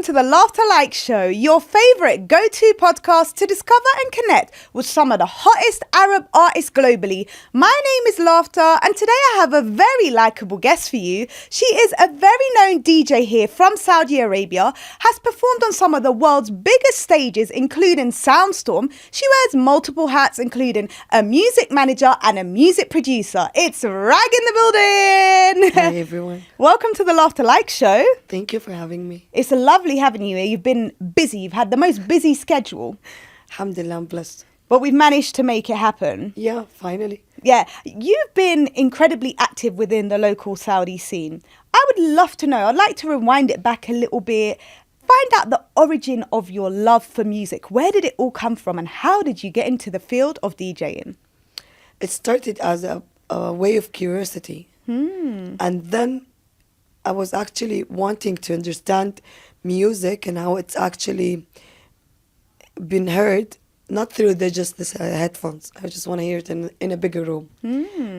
to the Laughta Likes Show, your favourite go-to podcast to discover and connect with some of the hottest Arab artists globally. My name is Laughta, and today I have a very likeable guest for you. She is a very known DJ here from Saudi Arabia, has performed on some of the world's biggest stages, including Soundstorm. She wears multiple hats, including a music manager and a music producer. It's Rag in the building. Hi, everyone. Welcome to the Laughta Likes Show. Thank you for having me. It's lovely having you here. You've been busy. You've had the most busy schedule. Alhamdulillah, I'm blessed. But we've managed to make it happen. Yeah, finally. Yeah. You've been incredibly active within the local Saudi scene. I would love to know. I'd like to rewind it back a little bit. Find out the origin of your love for music. Where did it all come from and how did you get into the field of DJing? It started as a way of curiosity. And then I was actually wanting to understand music and how it's actually been heard, not through just the headphones. I just want to hear it in a bigger room.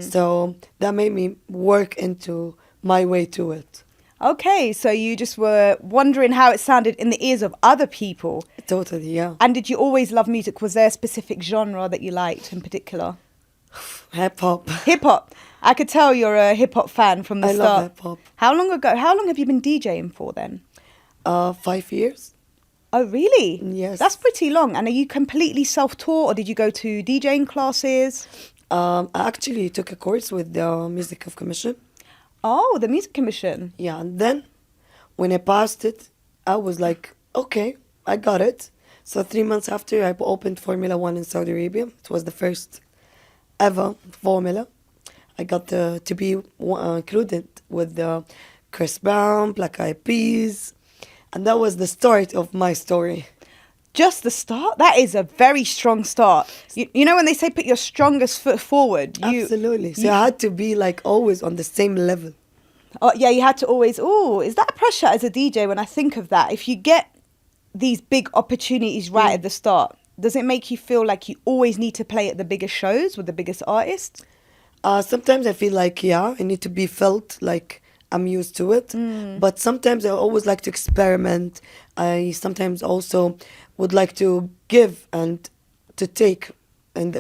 So that made me work into my way to it. Okay, so you just were wondering how it sounded in the ears of other people. Totally, yeah. And did you always love music? Was there a specific genre that you liked in particular? Hip-hop. Hip-hop. I could tell you're a hip-hop fan from the I start. love hip-hop. How long have you been DJing for then? 5 years. Oh, really? Yes. That's pretty long. And are you completely self-taught or did you go to DJing classes? I actually took a course with the Music of Commission. Oh, the Music Commission. Yeah, and then when I passed it, I was like, okay, I got it. So 3 months after, I opened Formula One in Saudi Arabia. It was the first ever Formula. I got to be included with Chris Brown, Black Eyed Peas, and that was the start of my story. Just the start? That is a very strong start. You know when they say put your strongest foot forward? Absolutely. So I had to be like always on the same level. Oh, yeah, you had to always, is that pressure as a DJ when I think of that? If you get these big opportunities right at the start, does it make you feel like you always need to play at the biggest shows with the biggest artists? Sometimes I feel like, yeah, I need to be felt like I'm used to it. But sometimes I always like to experiment. I sometimes also would like to give and to take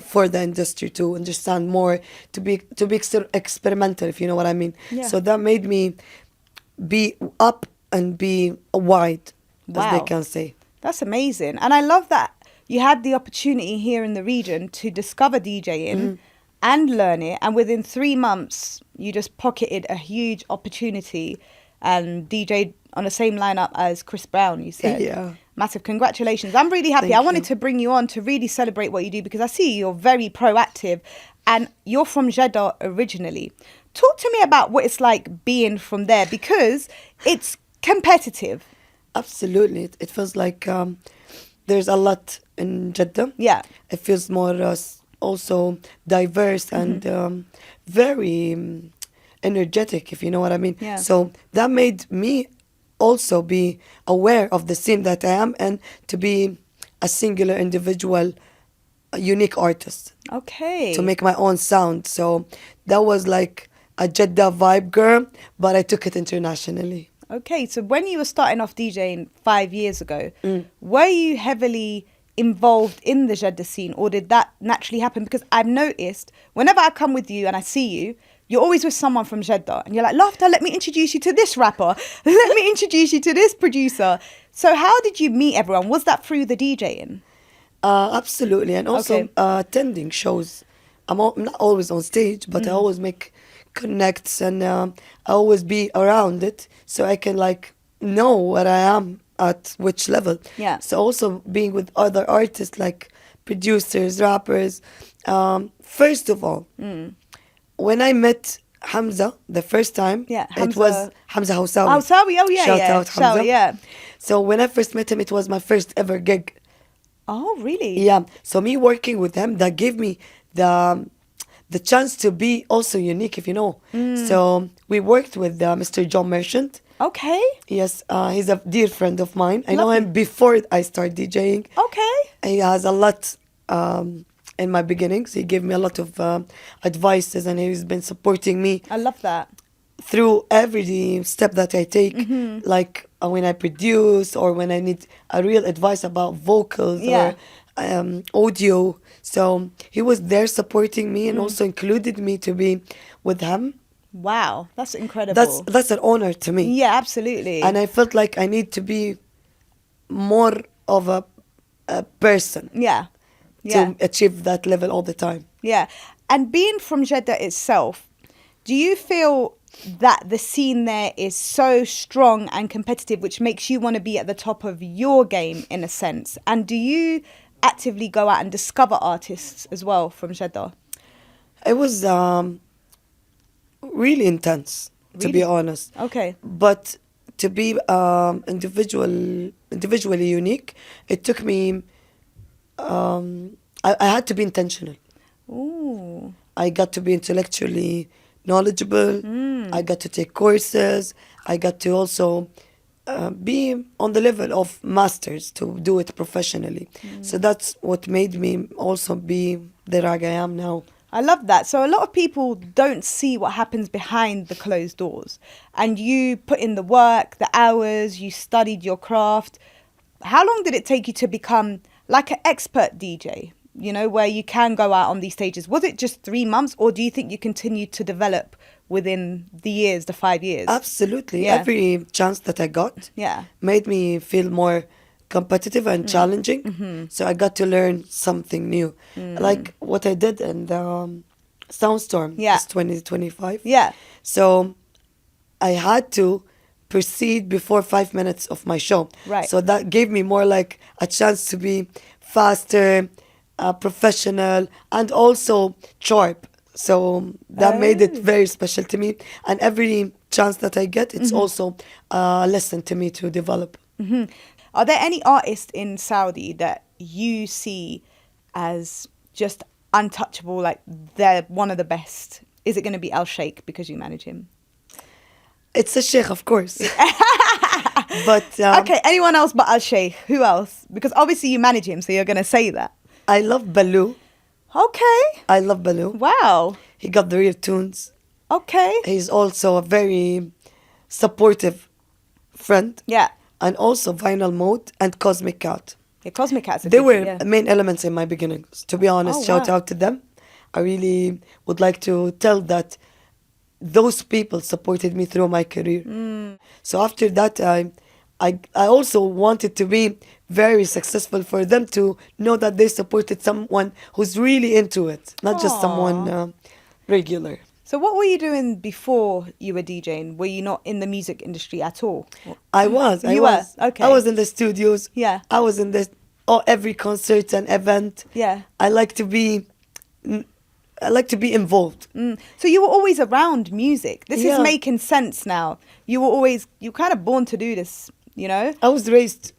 for the industry to understand more, to be experimental, if you know what I mean. Yeah. So that made me be up and be wide, as they can say. That's amazing. And I love that you had the opportunity here in the region to discover DJing and learn it. And within 3 months, you just pocketed a huge opportunity and DJed on the same lineup as Chris Brown, you said. Yeah. Massive congratulations. I'm really happy. Thank I wanted you. to bring you on to really celebrate what you do because I see you're very proactive and you're from Jeddah originally. Talk to me about what it's like being from there because it's competitive. Absolutely. It feels like there's a lot in Jeddah. Yeah. It feels more also diverse and very energetic, if you know what I mean. Yeah. So that made me also be aware of the scene that I am and to be a singular individual, a unique artist. Okay. To make my own sound. So that was like a Jeddah vibe girl, but I took it internationally. Okay, so when you were starting off DJing 5 years ago, were you heavily involved in the Jeddah scene or did that naturally happen? Because I've noticed whenever I come with you and I see you, you're always with someone from Jeddah and you're like, Laughta, let me introduce you to this rapper. Let me introduce you to this producer. So how did you meet everyone? Was that through the DJing? Absolutely. And also attending shows. I'm not always on stage, but I always make connects and I always be around it so I can like know where I am at which level. Yeah. So also being with other artists like producers, rappers. First of all, when I met Hamza the first time, it was Hamza Housawi. Housawi, oh yeah, Shout out Hamza. Yeah. So when I first met him, it was my first ever gig. Oh, really? Yeah. So me working with him, that gave me the chance to be also unique, if you know. So we worked with Mr. John Merchant. Okay. Yes, he's a dear friend of mine. I know Lovely. him before I started DJing. Okay. He has a lot in my beginnings. He gave me a lot of advices and he's been supporting me I love that. through every step that I take. Like when I produce or when I need a real advice about vocals Yeah. or audio. So he was there supporting me and also included me to be with him. Wow, that's incredible. That's an honor to me. Yeah, absolutely. And I felt like I need to be more of a person Yeah. Yeah. to achieve that level all the time. Yeah. And being from Jeddah itself, do you feel that the scene there is so strong and competitive, which makes you want to be at the top of your game in a sense? And do you actively go out and discover artists as well from Jeddah? It was really intense, to be Really? honest. Okay. But to be individually unique, it took me. I had to be intentional. Ooh. I got to be intellectually knowledgeable. I got to take courses. I got to also be on the level of masters to do it professionally. So that's what made me also be the rag I am now. I love that. So a lot of people don't see what happens behind the closed doors. And you put in the work, the hours, you studied your craft. How long did it take you to become like an expert DJ, you know, where you can go out on these stages? Was it just 3 months, or do you think you continued to develop within the years, the 5 years? Absolutely. Yeah. Every chance that I got Yeah. made me feel more competitive and challenging. So I got to learn something new. Like what I did in the Soundstorm Yeah. this 2025. Yeah. So I had to proceed before 5 minutes of my show. Right. So that gave me more like a chance to be faster, professional, and also sharp. So that made it very special to me. And every chance that I get, it's also a lesson to me to develop. Are there any artists in Saudi that you see as just untouchable, like they're one of the best? Is it going to be Al Sheikh because you manage him? It's a sheikh, of course. But Okay, anyone else but Al Sheikh? Who else? Because obviously you manage him, so you're going to say that. I love Baloo. Okay. I love Baloo. Wow. He got the real tunes. Okay. He's also a very supportive friend. Yeah. And also Vinyl Mode and Cosmic Cat. Yeah, Cosmic Cat's a They good- were yeah. main elements in my beginnings. To be honest, Oh, shout wow. out to them. I really would like to tell that those people supported me through my career. So after that, I also wanted to be very successful for them to know that they supported someone who's really into it, not just someone regular. So what were you doing before you were DJing? Were you not in the music industry at all? I was. You were? Okay. I was in the studios. Yeah. I was in every concert and event. Yeah. I like to be involved. So you were always around music. This is Yeah. making sense now. You were kind of born to do this, you know? I was raised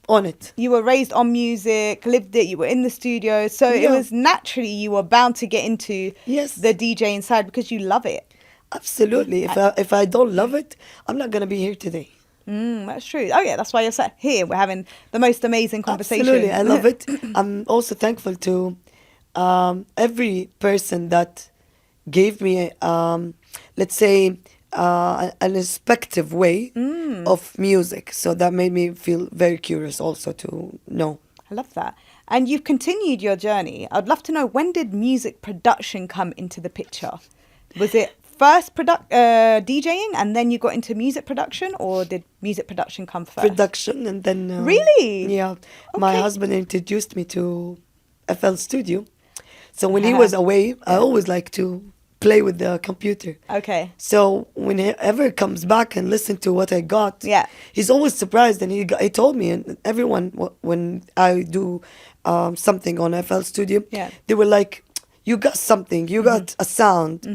on it. You were raised on music, lived it, you were in the studio. So it Yeah. was naturally you were bound to get into Yes. the DJing side because you love it. Absolutely. If I don't love it, I'm not gonna be here today. That's true. Oh yeah, that's why you're sat here. We're having the most amazing conversation. Absolutely, I love it. I'm also thankful to every person that gave me, let's say, an inspective way of music. So that made me feel very curious also to know. I love that. And you've continued your journey. I'd love to know, when did music production come into the picture? Was it first DJing and then you got into music production, or did music production come first? Production and then... Really? Yeah. My Okay. husband introduced me to FL Studio. So when he was away, I always like to play with the computer. Okay. So whenever comes back and listen to what I got, Yeah. he's always surprised, and he told me, and everyone when I do something on FL Studio, Yeah. they were like, "You got something, you got a sound."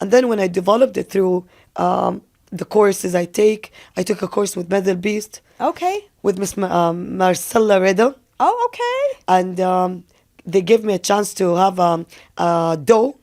And then when I developed it through the courses I took a course with Medal Beast Okay. with Miss Marcella Reda, Oh, okay. and they gave me a chance to have a DAW,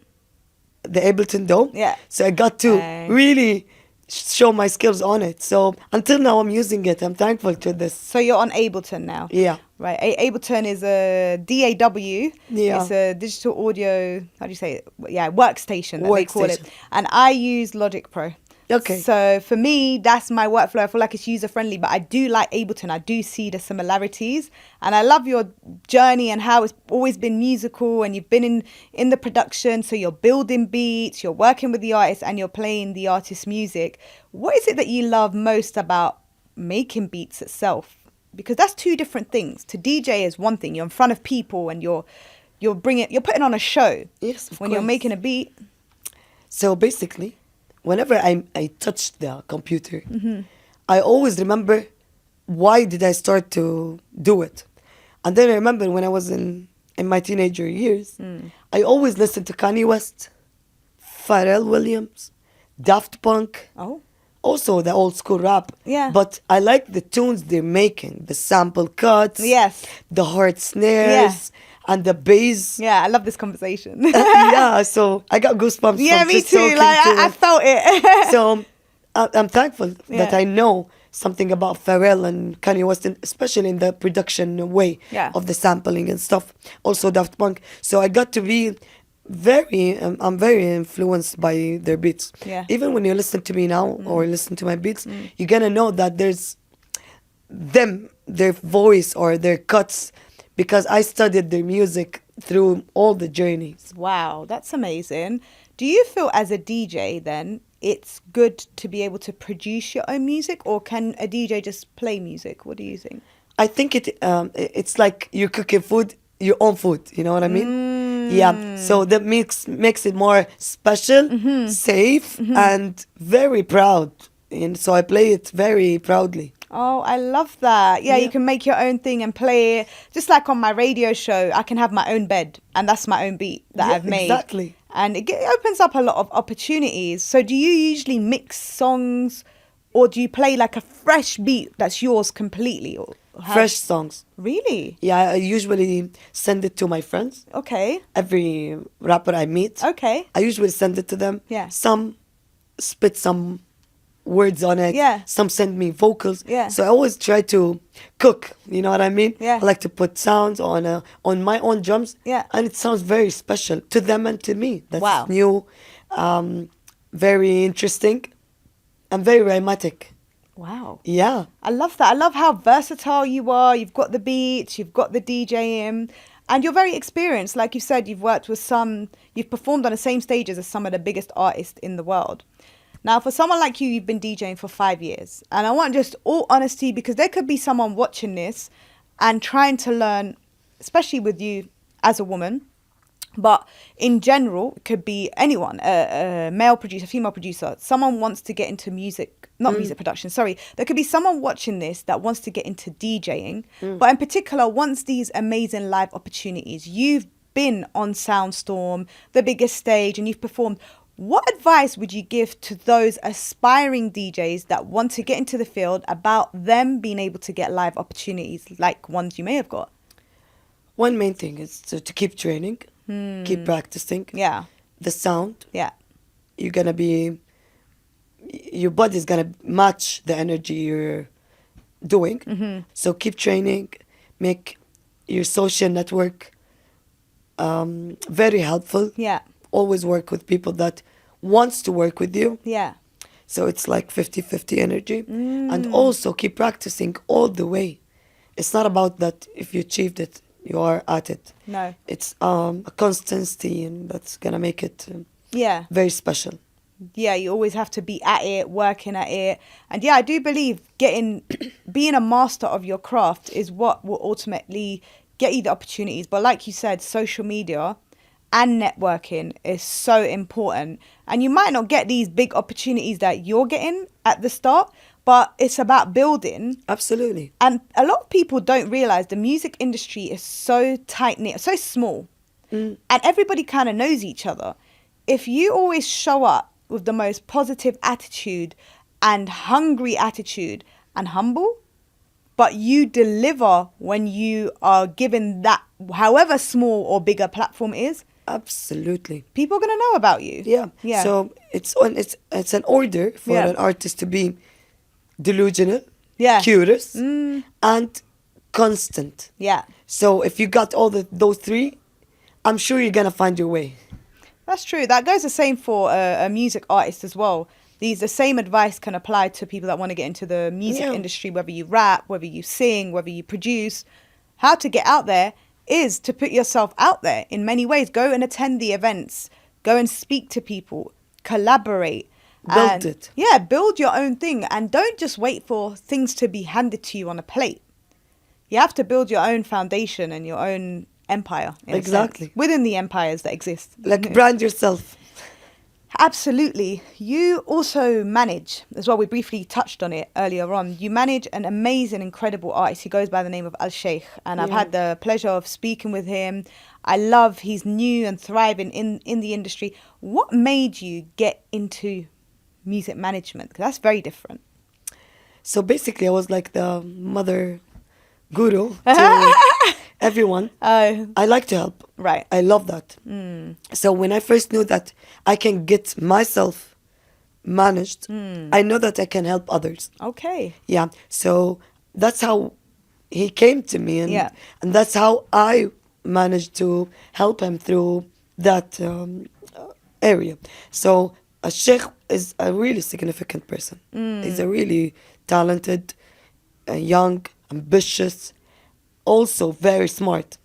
the Ableton DAW. Yeah. So I got to really show my skills on it. So until now, I'm using it. I'm thankful to this. So you're on Ableton now? Yeah. Right. Ableton is a DAW. Yeah. It's a digital audio, how do you say it? Yeah, workstation that they call it. Workstation. And I use Logic Pro. Okay. So for me, that's my workflow. I feel like it's user friendly, but I do like Ableton. I do see the similarities, and I love your journey and how it's always been musical, and you've been in the production. So you're building beats, you're working with the artist, and you're playing the artist's music. What is it that you love most about making beats itself? Because that's two different things. To DJ is one thing. You're in front of people, and you're putting on a show. Yes, of When course. you're making a beat. So basically, whenever I touch the computer, I always remember why did I start to do it. And then I remember when I was in my teenager years, I always listened to Kanye West, Pharrell Williams, Daft Punk, also the old school rap. Yeah. But I like the tunes they're making, the sample cuts, Yes. the hard snares, and the bass. Yeah, I love this conversation. Yeah, so I got goosebumps. Yeah, from me just too. talking Like to I it. felt it. So I'm thankful that Yeah. I know something about Pharrell and Kanye West, especially in the production way of the sampling and stuff. Also Daft Punk. So I got to be I'm very influenced by their beats. Yeah. Even when you listen to me now or listen to my beats, you're gonna know that there's their voice or their cuts, because I studied their music through all the journeys. Wow, that's amazing. Do you feel as a DJ then it's good to be able to produce your own music, or can a DJ just play music? What do you think? I think it's like you're cooking food, your own food. You know what I mean? Yeah. So that makes it more special, safe, and very proud. And so I play it very proudly. Oh, I love that. Yeah, you can make your own thing and play it. Just like on my radio show, I can have my own bed, and that's my own beat that Yeah, I've made. exactly. And it opens up a lot of opportunities. So do you usually mix songs, or do you play like a fresh beat that's yours completely? Or Fresh songs. Really? Yeah, I usually send it to my friends. Okay. Every rapper I meet. Okay. I usually send it to them. Yeah. Some spit some words on it. Yeah. Some send me vocals. Yeah. So I always try to cook. You know what I mean? Yeah. I like to put sounds on my own drums. Yeah. And it sounds very special to them and to me. That's Wow. new, very interesting, and very rhythmic. Wow. Yeah. I love that. I love how versatile you are. You've got the beats, you've got the DJing, and you're very experienced. Like you said, you've performed on the same stages as some of the biggest artists in the world. Now, for someone like you, you've been DJing for 5 years. And I want just all honesty, because there could be someone watching this and trying to learn, especially with you as a woman. But in general, it could be anyone, a male producer, female producer. Someone wants to get into music, not music production, sorry. There could be someone watching this that wants to get into DJing, but in particular wants these amazing live opportunities. You've been on Soundstorm, the biggest stage, and you've performed. What advice would you give to those aspiring DJs that want to get into the field about them being able to get live opportunities like ones you may have got? One main thing is to keep training, keep practicing. Yeah. The sound. Yeah. Your body's gonna match the energy you're doing. So keep training, make your social network very helpful. Yeah. Always work with people that wants to work with you. Yeah. So it's like 50-50 energy. And also keep practicing all the way. It's not about that if you achieved it, you are at it. No. It's a constancy, and that's gonna make it Yeah. very special. Yeah, you always have to be at it, working at it. And yeah, I do believe being a master of your craft is what will ultimately get you the opportunities. But like you said, social media and networking is so important. And you might not get these big opportunities that you're getting at the start, but it's about building. Absolutely. And a lot of people don't realize the music industry is so tight-knit, so small. And everybody kind of knows each other. If you always show up with the most positive attitude and hungry attitude and humble, but you deliver when you are given that, however small or big a platform is, Absolutely. people are going to know about you. Yeah. Yeah. So it's an order for Yeah. an artist to be delusional, Yeah. curious, and constant. Yeah. So if you got all those three, I'm sure you're gonna find your way. That's true. That goes the same for a music artist as well. the same advice can apply to people that want to get into the music industry, whether you rap, whether you sing, whether you produce. How to get out there is to put yourself out there in many ways. Go and attend the events. Go and speak to people. Collaborate. Build it. Yeah, build your own thing. And don't just wait for things to be handed to you on a plate. You have to build your own foundation and your own empire. Exactly. Within the empires that exist. Like brand yourself. Absolutely. You also manage, as well, we briefly touched on it earlier on, you manage an amazing, incredible artist. He goes by the name of Al Sheikh, and I've had the pleasure of speaking with him. I love he's new and thriving in the industry. What made you get into music management? Because that's very different. So basically, I was like the mother guru to everyone. I like to help. Right. I love that. So when I first knew that I can get myself managed, I know that I can help others. Okay. Yeah. So that's how he came to me, and that's how I managed to help him through that area. So a sheikh is a really significant person. He's a really talented, young, ambitious, also very smart.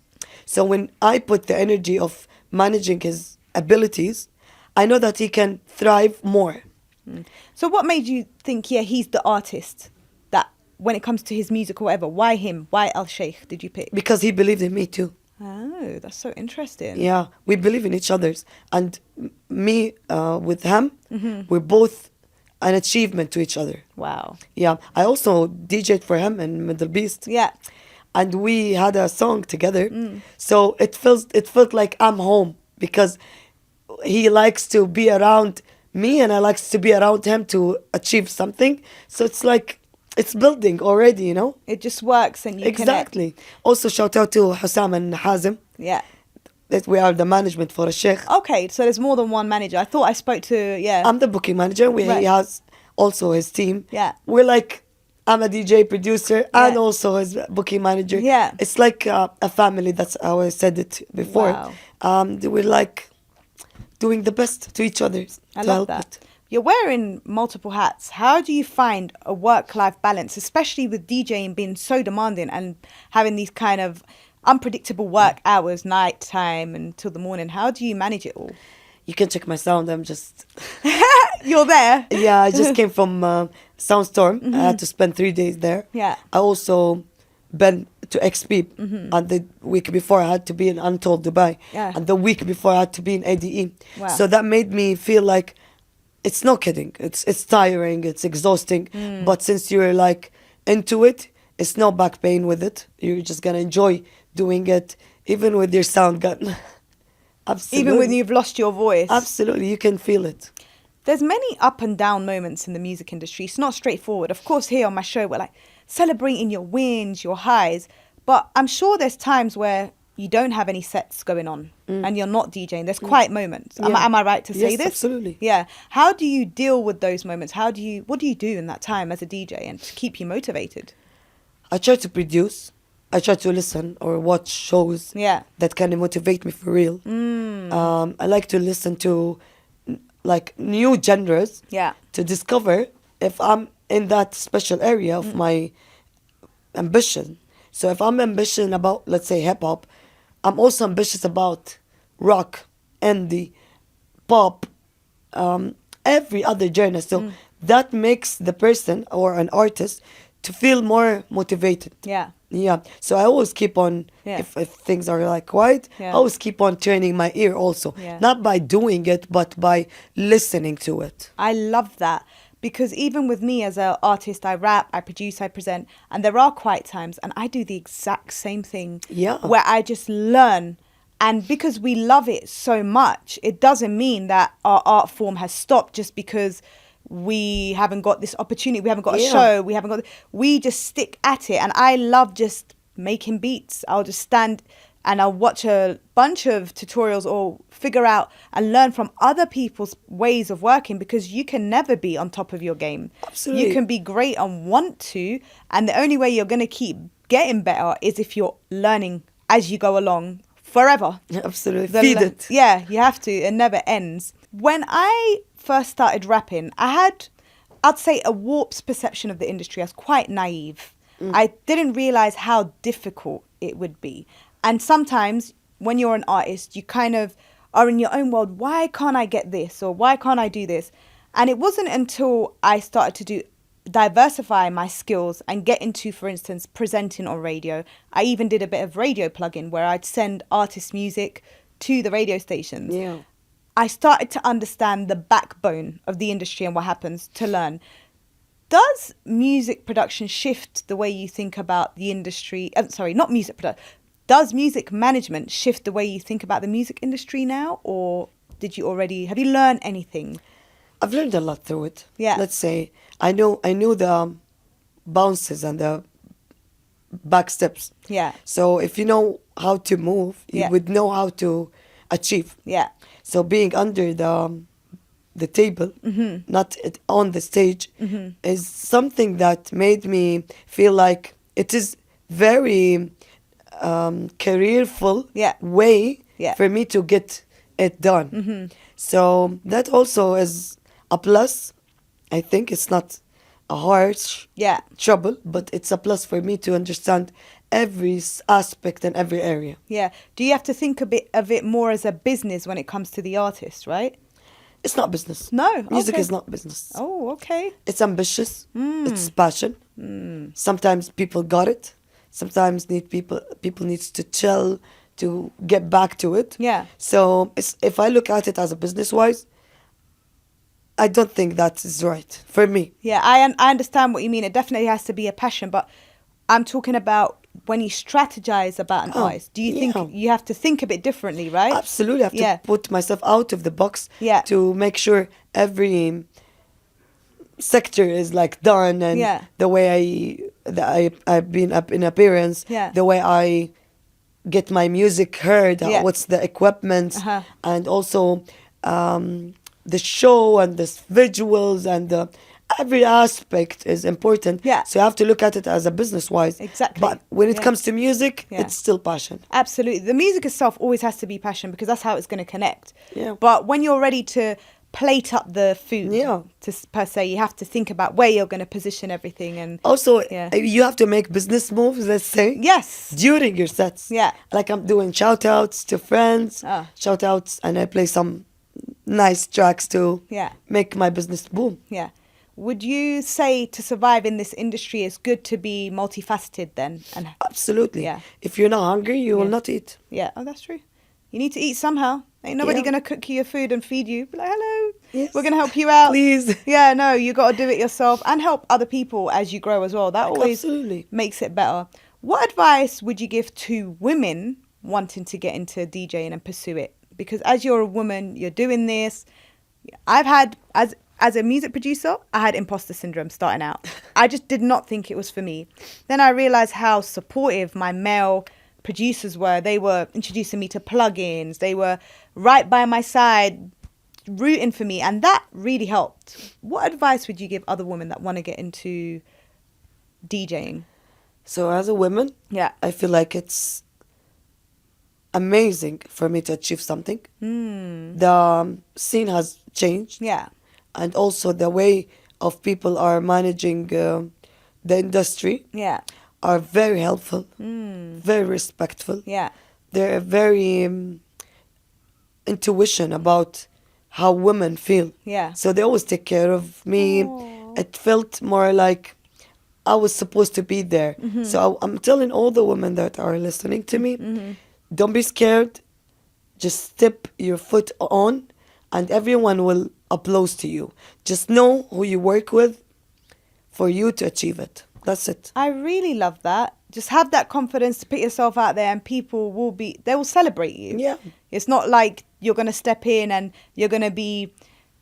So when I put the energy of managing his abilities, I know that he can thrive more. So what made you think, he's the artist that when it comes to his music or whatever, why him? Why Al Sheikh did you pick? Because he believed in me too. Oh, that's so interesting. Yeah, we believe in each other's. And me with him, we're both an achievement to each other. Wow. Yeah, I also DJed for him in Middle Beast. Yeah. And we had a song together. So it felt like I'm home, because he likes to be around me and I likes to be around him to achieve something. So it's like it's building already, you know? It just works and you Exactly. Also shout out to Hussam and Hazim. Yeah. That we are the management for a sheikh. Okay, so there's more than one manager. I thought I spoke to, I'm the booking manager. He has also his team. Yeah. We're like, I'm a DJ producer and also his booking manager. Yeah. It's like a family. That's how I said it before. Wow. We're like doing the best to each other. I love that. You're wearing multiple hats. How do you find a work-life balance, especially with DJing being so demanding and having these kind of unpredictable work hours, night time until the morning? How do you manage it all? You can check my sound. I'm just... You're there? Yeah, I just came from Soundstorm. I had to spend 3 days there. Yeah. I also been to XP. And the week before, I had to be in Untold Dubai. Yeah. And the week before, I had to be in ADE. Wow. So that made me feel like it's no kidding. It's tiring. It's exhausting. But since you're like into it, it's no back pain with it. You're just going to enjoy doing it, even with your sound gun. Absolutely. Even when you've lost your voice. Absolutely, you can feel it. There's many up and down moments in the music industry. It's not straightforward. Of course, here on my show, we're like celebrating your wins, your highs. But I'm sure there's times where you don't have any sets going on and you're not DJing. There's quiet moments. Yeah. Am I right to say Yes, this? absolutely. Yeah. How do you deal with those moments? What do you do in that time as a DJ and to keep you motivated? I try to produce. I try to listen or watch shows that kind of motivate me for real. I like to listen to like new genres to discover if I'm in that special area of my ambition. So if I'm ambitious about, let's say, hip-hop, I'm also ambitious about rock, indie, pop, every other genre. So that makes the person or an artist to feel more motivated. Yeah. So I always keep on, if things are like quiet, I always keep on turning my ear also. Not by doing it, but by listening to it. I love that. Because even with me as an artist, I rap, I produce, I present, and there are quiet times, and I do the exact same thing. Where I just learn. And because we love it so much, it doesn't mean that our art form has stopped just because we haven't got this opportunity, we haven't got a show, we just stick at it. And I love just making beats. I'll just stand and I'll watch a bunch of tutorials or figure out and learn from other people's ways of working, because you can never be on top of your game. Absolutely. You can be great and want to, and the only way you're going to keep getting better is if you're learning as you go along forever. Absolutely. Feed it. Yeah, you have to. It never ends. When I first started rapping, I'd say, a warped perception of the industry. I was quite naive. I didn't realize how difficult it would be. And sometimes when you're an artist, you kind of are in your own world. Why can't I get this? Or why can't I do this? And it wasn't until I started to diversify my skills and get into, for instance, presenting on radio. I even did a bit of radio plugin where I'd send artist music to the radio stations. Yeah. I started to understand the backbone of the industry and what happens, to learn. Does music production shift the way you think about the industry? Sorry, not music production. Does music management shift the way you think about the music industry now? Or have you learned anything? I've learned a lot through it. Yeah. Let's say I knew the bounces and the back steps. Yeah. So if you know how to move, you Yeah. would know how to achieve. Yeah. So being under the table, not on the stage, is something that made me feel like it is very careerful Yeah. way Yeah. for me to get it done. So that also is a plus. I think it's not a harsh Yeah. trouble, but it's a plus for me to understand every aspect and every area. Yeah. Do you have to think a bit of it more as a business when it comes to the artist, right? It's not business. No. Music okay. is not business. Oh, okay. It's ambitious. It's passion. Sometimes people got it. Sometimes people needs to chill to get back to it. Yeah. So if I look at it as a business wise, I don't think that is right for me. Yeah, I understand what you mean. It definitely has to be a passion, but I'm talking about when you strategize about an artist. Do you think yeah. you have to think a bit differently, right? Absolutely, I have Yeah. to put myself out of the box Yeah. to make sure every sector is like done, and Yeah. the way I've been up in appearance, Yeah. the way I get my music heard, Yeah. what's the equipment, Uh-huh. and also the show and the visuals and every aspect is important. Yeah. So you have to look at it as a business wise. Exactly. But when it Yeah. comes to music, Yeah. it's still passion. Absolutely. The music itself always has to be passion because that's how it's going to connect. Yeah. But when you're ready to plate up the food, Yeah. per se, you have to think about where you're going to position everything. And Also, Yeah. you have to make business moves, let's say. yes. During your sets. Yeah. Like I'm doing shout outs to friends, Ah. shout outs, and I play some nice tracks to Yeah. make my business boom. Yeah. Would you say to survive in this industry, it's good to be multifaceted then? And Absolutely. Yeah. If you're not hungry, you will Yeah. not eat. yeah, oh, that's true. You need to eat somehow. Ain't nobody Yeah. gonna cook you your food and feed you. Be like, hello, Yes. we're gonna help you out. Please. Yeah, no, you got to do it yourself and help other people as you grow as well. That always Absolutely. makes it better. What advice would you give to women wanting to get into DJing and pursue it? Because as you're a woman, you're doing this. I've had, as a music producer, I had imposter syndrome starting out. I just did not think it was for me. Then I realized how supportive my male producers were. They were introducing me to plugins. They were right by my side, rooting for me. And that really helped. What advice would you give other women that want to get into DJing? So as a woman, Yeah. I feel like it's amazing for me to achieve something. The scene has changed. Yeah. And also the way of people are managing the industry Yeah. are very helpful, very respectful. Yeah. They're very intuition about how women feel. Yeah. So they always take care of me. Aw. It felt more like I was supposed to be there. So I'm telling all the women that are listening to me, don't be scared. Just step your foot on and everyone will applaud to you. Just know who you work with for you to achieve it. That's it. I really love that. Just have that confidence to put yourself out there and people they will celebrate you. Yeah. It's not like you're going to step in and you're going to be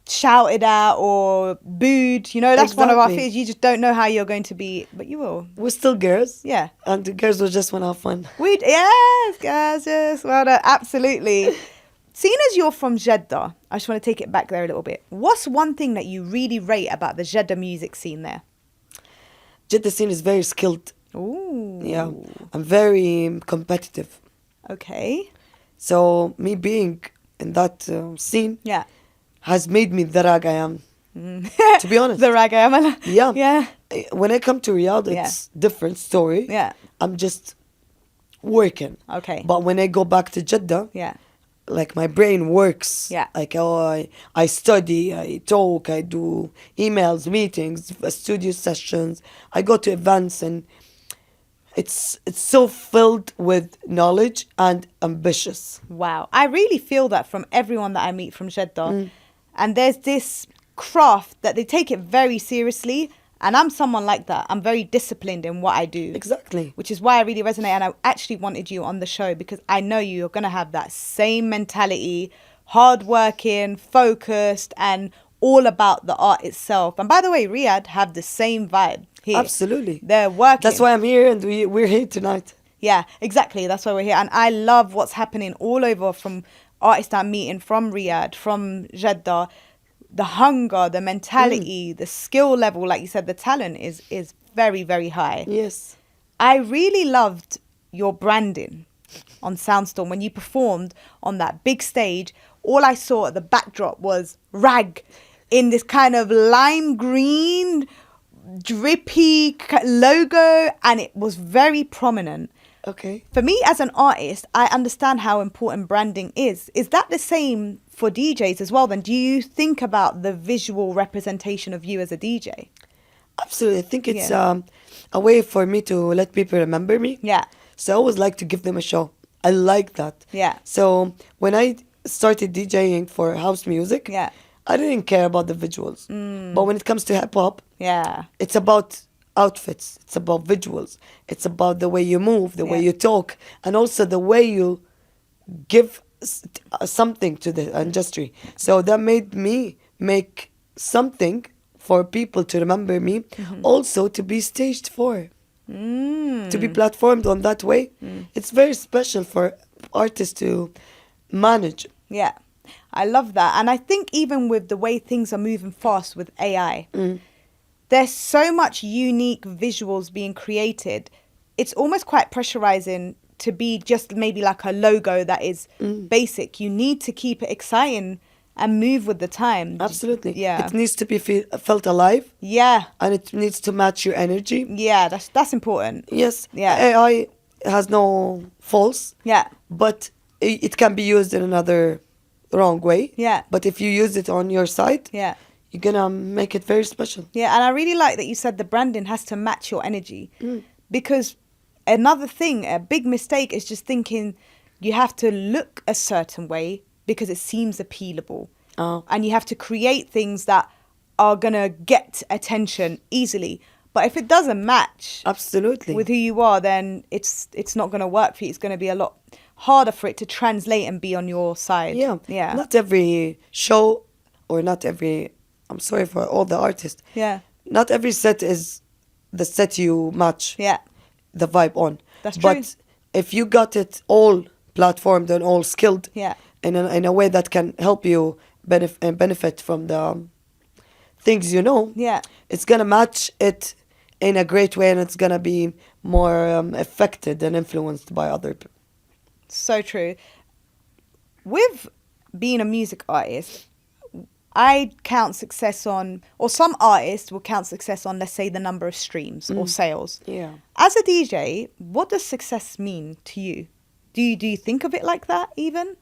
shouted at or booed. You know, that's one of our Exactly. fears. You just don't know how you're going to be, but you will. We're still girls. Yeah. And the girls will just want to have fun. Yes, guys, yes. Well done. Absolutely. Seeing as you're from Jeddah, I just want to take it back there a little bit. What's one thing that you really rate about the Jeddah music scene there? Jeddah scene is very skilled. Ooh. Yeah. I'm very competitive. Okay. So me being in that scene Yeah. has made me the rag I am. To be honest. The ragayamala. Yeah. Yeah. When I come to Riyadh, Yeah. it's different story. Yeah. I'm just working. Okay. But when I go back to Jeddah, Yeah. like my brain works. Yeah. Like, I study, I talk, I do emails, meetings, studio sessions. I go to events, and it's so filled with knowledge and ambitious. Wow. I really feel that from everyone that I meet from Jeddah. And there's this craft that they take it very seriously. And I'm someone like that. I'm very disciplined in what I do. Exactly. Which is why I really resonate. And I actually wanted you on the show because I know you're going to have that same mentality, hardworking, focused, and all about the art itself. And by the way, Riyadh have the same vibe here. Absolutely. They're working. That's why I'm here, and we're here tonight. Yeah, exactly. That's why we're here. And I love what's happening all over, from artists I'm meeting from Riyadh, from Jeddah. The hunger, the mentality, the skill level, like you said, the talent is very, very high. Yes. I really loved your branding on Soundstorm when you performed on that big stage. All I saw at the backdrop was rag in this kind of lime green, drippy logo, and it was very prominent. Okay. For me as an artist, I understand how important branding is. Is that the same for DJs as well then? Do you think about the visual representation of you as a DJ? Absolutely. I think it's a way for me to let people remember me. Yeah. So I always like to give them a show. I like that. Yeah. So when I started DJing for house music, Yeah. I didn't care about the visuals. But when it comes to hip hop, Yeah. it's about outfits, it's about visuals, it's about the way you move, the way you talk, and also the way you give something to the industry. So that made me make something for people to remember me, also to be staged for, to be platformed on that way. It's very special for artists to manage. Yeah. I love that. And I think even with the way things are moving fast with AI, there's so much unique visuals being created. It's almost quite pressurizing to be just maybe like a logo that is basic. You need to keep it exciting and move with the time. Absolutely. Yeah. It needs to be felt alive. Yeah. And it needs to match your energy. Yeah, that's important. Yes. Yeah. AI has no faults. Yeah. But it can be used in another wrong way. Yeah. But if you use it on your side, Yeah. you're gonna make it very special. Yeah, and I really like that you said the branding has to match your energy. Because another thing, a big mistake is just thinking you have to look a certain way because it seems appealable. And you have to create things that are going to get attention easily. But if it doesn't match Absolutely. with who you are, then it's not going to work for you. It's going to be a lot harder for it to translate and be on your side. Yeah. Yeah. Not every show, or not every, I'm sorry for all the artists. Yeah. Not every set is the set you match Yeah. the vibe on. That's true. But if you got it all platformed and all skilled, Yeah. in a way that can help you benefit from the things you know, Yeah. it's gonna match it in a great way, and it's gonna be more affected and influenced by other people. So true. With being a music artist, I count success on, or some artists will count success on, let's say, the number of streams or sales. Yeah. As a DJ, what does success mean to you? Do you think of it like that even?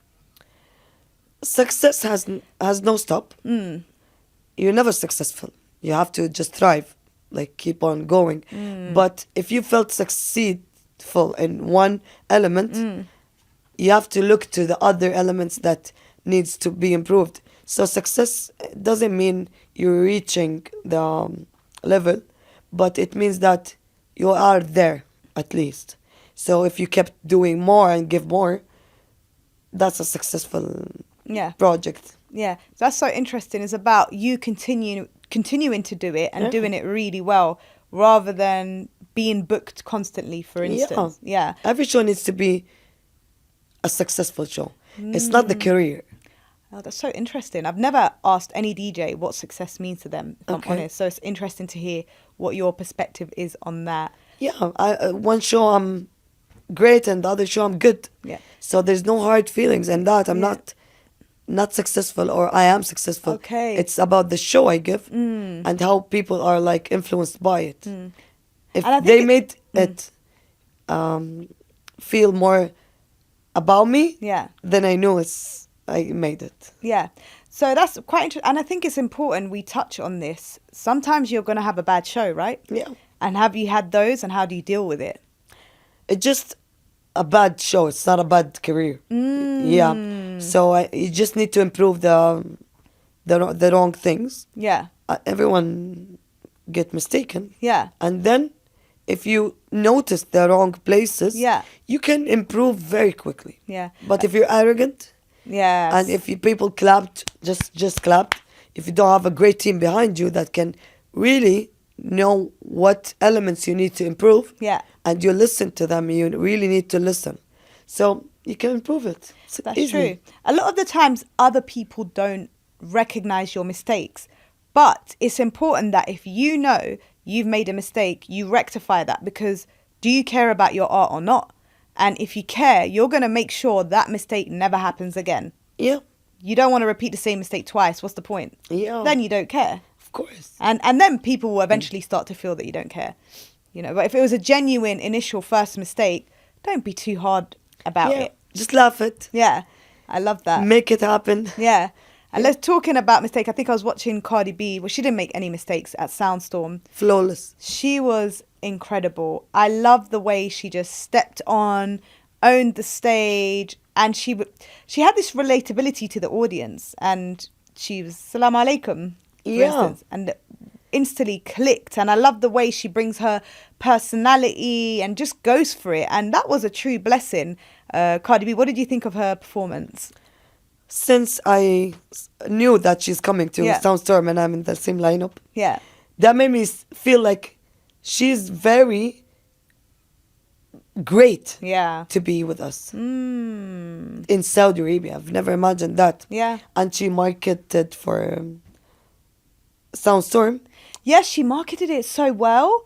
Success has no stop. You're never successful. You have to just thrive, like keep on going. But if you felt successful in one element, you have to look to the other elements that needs to be improved. So success doesn't mean you're reaching the level, but it means that you are there at least. So if you kept doing more and give more, that's a successful project. Yeah, that's so interesting. It's about you continuing to do it and doing it really well, rather than being booked constantly, for instance. Yeah. Every show needs to be a successful show. It's not the career. Oh, that's so interesting. I've never asked any DJ what success means to them, if I'm honest. So it's interesting to hear what your perspective is on that. Yeah, one show I'm great and the other show I'm good. Yeah. So there's no hard feelings in that. I'm not not successful or I am successful. Okay. It's about the show I give and how people are like influenced by it. If And I think they made it feel more about me, Yeah. then I know I made it. Yeah. So that's quite interesting. And I think it's important we touch on this. Sometimes you're going to have a bad show, right? Yeah. And have you had those and how do you deal with it? It's just a bad show. It's not a bad career. Yeah. So you just need to improve the wrong things. Yeah. Everyone get mistaken. Yeah. And then if you notice the wrong places, Yeah. you can improve very quickly. Yeah. But if you're arrogant Yes. and if people clapped, just clapped, if you don't have a great team behind you that can really know what elements you need to improve, Yeah. and you listen to them, you really need to listen. So you can improve it. It's That's easy. true. A lot of the times other people don't recognize your mistakes. But it's important that if you know you've made a mistake, you rectify that, because do you care about your art or not? And if you care, you're going to make sure that mistake never happens again. Yeah. You don't want to repeat the same mistake twice. What's the point? Yeah. Then you don't care. Of course. And then people will eventually start to feel that you don't care. You know, but if it was a genuine initial first mistake, don't be too hard about Yeah. it. Just laugh it. Yeah. I love that. Make it happen. Yeah. And let's talking about mistake. I think I was watching Cardi B. Well, she didn't make any mistakes at Soundstorm. Flawless. She was incredible. I love the way she just stepped on, owned the stage, and she had this relatability to the audience. And she was Salam Alaikum, for instance, and instantly clicked. And I love the way she brings her personality and just goes for it. And that was a true blessing. Cardi B, what did you think of her performance? Since I knew that she's coming to Yeah. Soundstorm and I'm in the same lineup, Yeah. that made me feel like she's very great Yeah. to be with us in Saudi Arabia. I've never imagined that. Yeah. And she marketed for Soundstorm. Yes, she marketed it so well.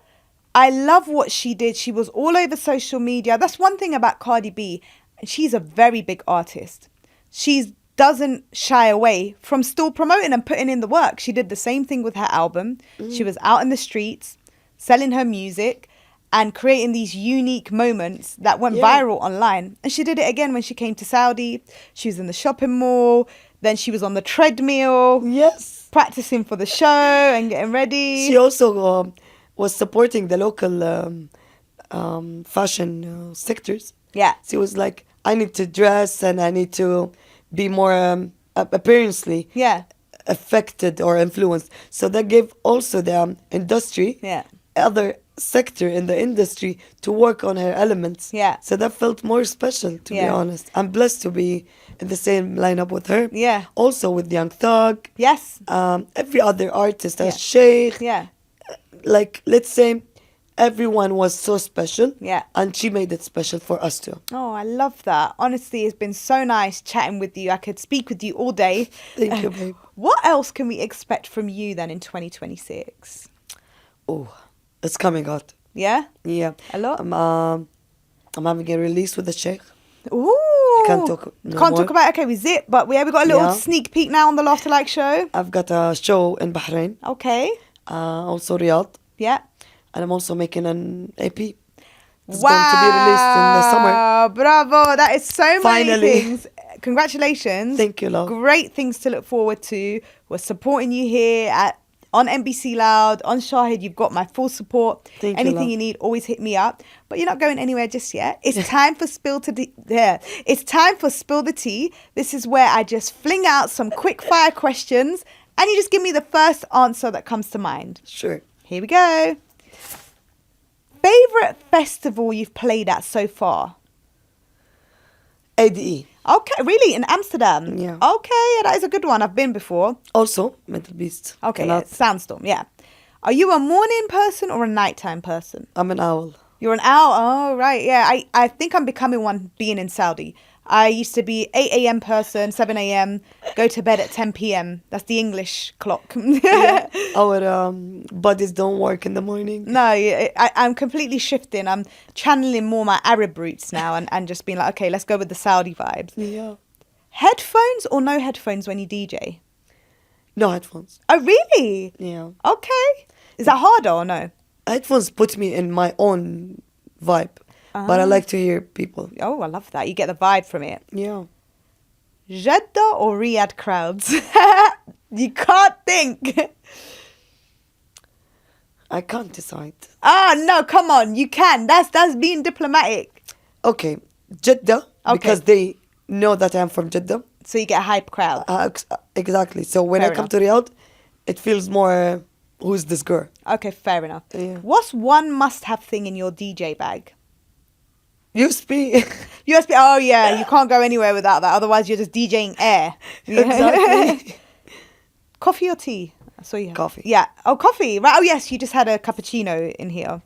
I love what she did. She was all over social media. That's one thing about Cardi B. She's a very big artist. She doesn't shy away from still promoting and putting in the work. She did the same thing with her album. She was out in the streets, selling her music and creating these unique moments that went viral online. And she did it again when she came to Saudi. She was in the shopping mall. Then she was on the treadmill. Yes. Practicing for the show and getting ready. She also was supporting the local fashion sectors. Yeah. She was like, I need to dress and I need to be more apparently affected or influenced. So that gave also the industry, other sector in the industry, to work on her elements. Yeah. So that felt more special, to be honest. I'm blessed to be in the same lineup with her. Yeah. Also with Young Thug. Yes. Every other artist, Sheikh. Yeah. Like, let's say everyone was so special. Yeah. And she made it special for us too. Oh, I love that. Honestly, it's been so nice chatting with you. I could speak with you all day. Thank you, babe. What else can we expect from you then in 2026? Oh, it's coming out. Yeah? Yeah. A lot? I'm having a release with the Sheikh. Ooh. Can't talk no Can't more. talk about it. Okay, with Zip. But we got a little Yeah. sneak peek now on the Laughta Likes Show. I've got a show in Bahrain. Okay. Also Riyadh. Yeah. And I'm also making an EP. It's going to be released in the summer. Bravo. That is so Finally. many things. Congratulations. Thank you, love. Great things to look forward to. We're supporting you here on NBC Loud, on Shahid. You've got my full support. Thank you, Anything love. you need, always hit me up. But you're not going anywhere just yet. It's time for It's time for Spill the Tea. This is where I just fling out some quick fire questions and you just give me the first answer that comes to mind. Sure. Here we go. Favorite festival you've played at so far? ADE. Okay, really? In Amsterdam? Yeah. Okay, yeah, that is a good one. I've been before. Also, Metal Beast. Okay, A yeah, lot. Sandstorm, yeah. Are you a morning person or a nighttime person? I'm an owl. You're an owl? Oh, right, yeah. I think I'm becoming one being in Saudi. I used to be 8 a.m. person, 7 a.m., go to bed at 10 p.m. That's the English clock. Our bodies don't work in the morning. No, I'm completely shifting. I'm channeling more my Arab roots now and just being like, okay, let's go with the Saudi vibes. Yeah. Headphones or no headphones when you DJ? No headphones. Oh, really? Yeah. Okay. Is that harder or no? Headphones put me in my own vibe. But I like to hear people. Oh, I love that. You get the vibe from it. Yeah. Jeddah or Riyadh crowds? You can't think. I can't decide. No, come on. You can. That's being diplomatic. Okay. Jeddah, because they know that I'm from Jeddah. So you get a hype crowd. Exactly. So when Fair I come enough. to Riyadh, it feels more, who's this girl? Okay, fair enough. Yeah. What's one must-have thing in your DJ bag? USB. USB. Oh, yeah. You can't go anywhere without that. Otherwise, you're just DJing air. Exactly. Coffee or tea? I saw you. Coffee. Yeah. Oh, coffee. Right. Oh, yes. You just had a cappuccino in here.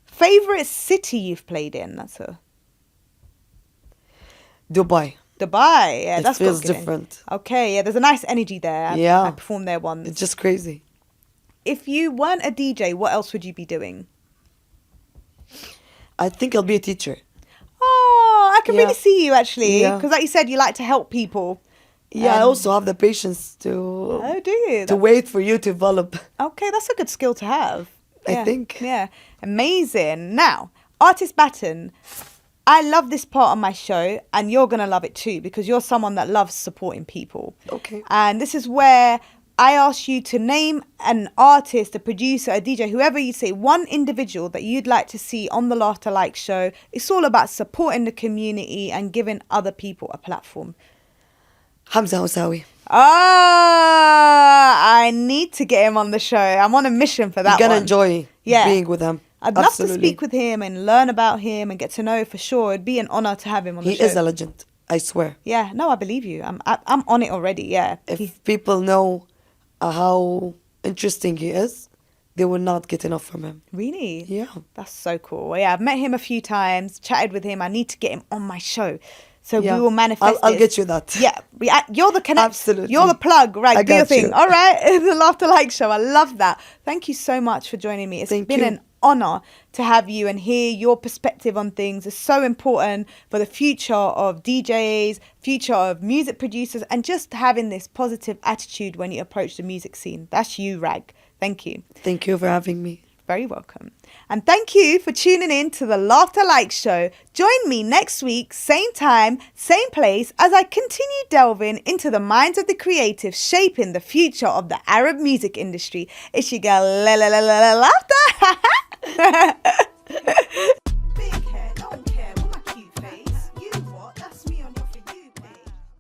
Favorite city you've played in? That's a Dubai. Dubai. Yeah, It that's feels got good different. Okay. Yeah, there's a nice energy there. Yeah. I performed there once. It's just crazy. If you weren't a DJ, what else would you be doing? I think I'll be a teacher. Oh, I can Yeah. really see you actually. Yeah. Because like you said, you like to help people. Yeah, I also have the patience Oh, do you? to wait for you to develop. Okay, that's a good skill to have. I Yeah, think. Yeah. Amazing. Now, Artist Baton, I love this part of my show and you're going to love it too because you're someone that loves supporting people. Okay. And this is where I ask you to name an artist, a producer, a DJ, whoever you say, one individual that you'd like to see on the Laughta Likes Show. It's all about supporting the community and giving other people a platform. Hamza Housawi. I need to get him on the show. I'm on a mission for that You're one. going to enjoy being with him. I'd love to Absolutely. speak with him and learn about him and get to know for sure. It'd be an honor to have him on the show. He is a legend. I swear. Yeah, no, I believe you. I'm on it already. Yeah. If people know how interesting he is, they will not get enough from him. Really? Yeah. That's so cool. Yeah, I've met him a few times, chatted with him. I need to get him on my show. So Yeah. we will manifest I'll this. get you that. Yeah, you're the connect. Absolutely. You're the plug, right? I Do your got thing. you. All right, the Laughta Likes Show. I love that. Thank you so much for joining me. It's Thank been you. an honor to have you and hear your perspective on things. It's so important for the future of DJs, future of music producers, and just having this positive attitude when you approach the music scene. That's you, Rag. Thank you. Thank you for having me. Very welcome. And thank you for tuning in to the Laughta Likes Show. Join me next week, same time, same place, as I continue delving into the minds of the creatives shaping the future of the Arab music industry. It's your girl, Laughta.